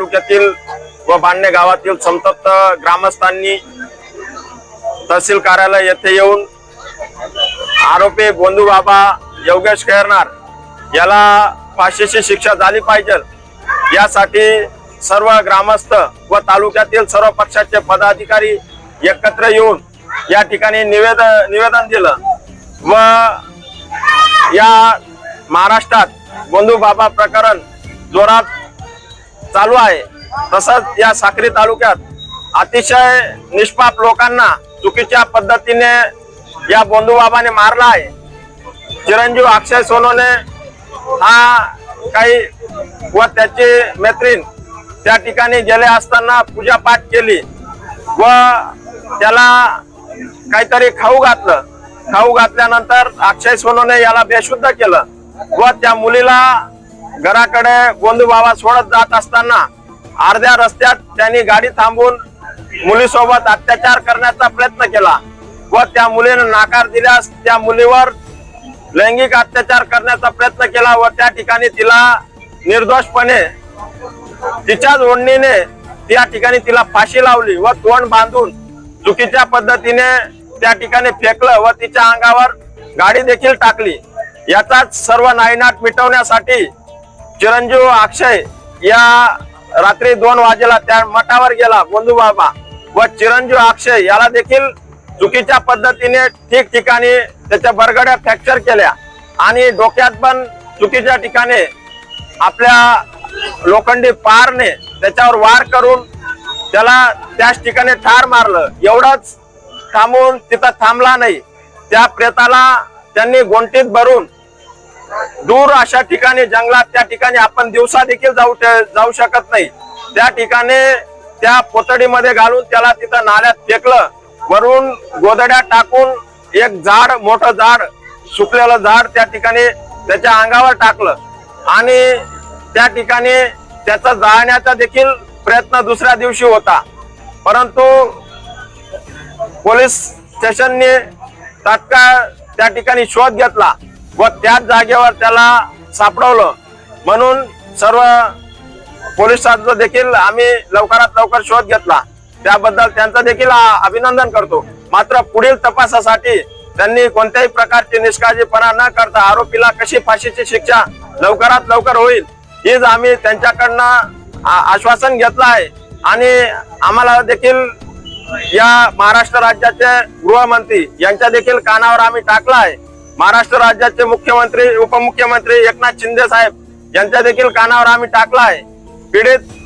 तालुक्यातील व बांडणे गावातील संतप्त ग्रामस्थांनी तहसील कार्यालय येथे येऊन आरोपी गोंदू बाबा योगेश खैरनार याला फाशीची शिक्षा झाली पाहिजे यासाठी सर्व ग्रामस्थ व तालुक्यातील सर्व पक्षाचे पदाधिकारी एकत्र येऊन या ठिकाणी निवेदन दिलं व या महाराष्ट्रात गोंदू बाबा प्रकरण जोरात चालू आहे। तसंच या साक्री तालुक्यात अतिशय निष्पाप लोकांना चुकीच्या पद्धतीने या गोंदू बाबाने मारला आहे। चिरंजीव अक्षय सोनवणे हा काही व त्याची मैत्रीण त्या ठिकाणी गेले असताना पूजापाठ केली व त्याला काहीतरी खाऊ घातल्यानंतर अक्षय सोनवणे याला बेशुद्ध केलं व त्या मुलीला घराकडे गोंदू बाबा सोडत जात असताना अर्ध्या रस्त्यात त्यांनी गाडी थांबवून मुलीसोबत अत्याचार करण्याचा प्रयत्न केला व त्या मुलीने नकार दिल्यास त्या मुलीवर लैंगिक अत्याचार करण्याचा प्रयत्न केला व त्या ठिकाणी तिला निर्दोषपणे तिच्याच ओढणीने त्या ठिकाणी तिला फाशी लावली व तोंड बांधून चुकीच्या पद्धतीने त्या ठिकाणी फेकलं व तिच्या अंगावर गाडी देखील टाकली। याचाच सर्व नाईनाट मिटवण्यासाठी चिरंजीव अक्षय या रात्री 2 वाजेला त्या मठावर गेला गोंदू बाबा व चिरंजीव अक्षय याला देखील चुकीच्या पद्धतीने ठिकठिकाणी त्याच्या बरगड्या फ्रॅक्चर केल्या आणि डोक्यात पण चुकीच्या ठिकाणी आपल्या लोखंडी पारने त्याच्यावर वार करून त्याला त्याच ठिकाणी ठार मारलं। एवढंच थांबून तिथं थांबला नाही, त्या प्रेताला त्यांनी गोंटीत भरून दूर अशा ठिकाणी जंगलात त्या ठिकाणी आपण दिवसा देखील जाऊ शकत नाही त्या ठिकाणी त्या पोतडीमध्ये घालून त्याला तिथं नाल्यात फेकलं। वरून गोदड्या टाकून एक झाड, मोठं झाड, सुकलेलं झाड त्या ठिकाणी त्याच्या अंगावर टाकलं आणि त्या ठिकाणी त्याचा जाळण्याचा देखील प्रयत्न दुसऱ्या दिवशी होता, परंतु पोलीस स्टेशनने तात्काळ त्या ठिकाणी शोध घेतला व त्याच जागेवर त्याला सापडवलं। म्हणून सर्व पोलिसांचा देखील आम्ही लवकरात लवकर शोध घेतला, त्याबद्दल त्यांचं देखील अभिनंदन करतो। मात्र पुढील तपासासाठी त्यांनी कोणत्याही प्रकारची निष्काळजीपणा न करता आरोपीला कशी फाशीची शिक्षा लवकरात लवकर होईल हेच आम्ही त्यांच्याकडनं आश्वासन घेतलं आहे आणि आम्हाला देखील या महाराष्ट्र राज्याचे गृहमंत्री यांच्या देखील कानावर आम्ही टाकला आहे। महाराष्ट्र राज्याचे मुख्यमंत्री, उपमुख्यमंत्री एकनाथ शिंदे साहेब यांच्या देखील कानावर आम्ही टाकला आहे। पीडित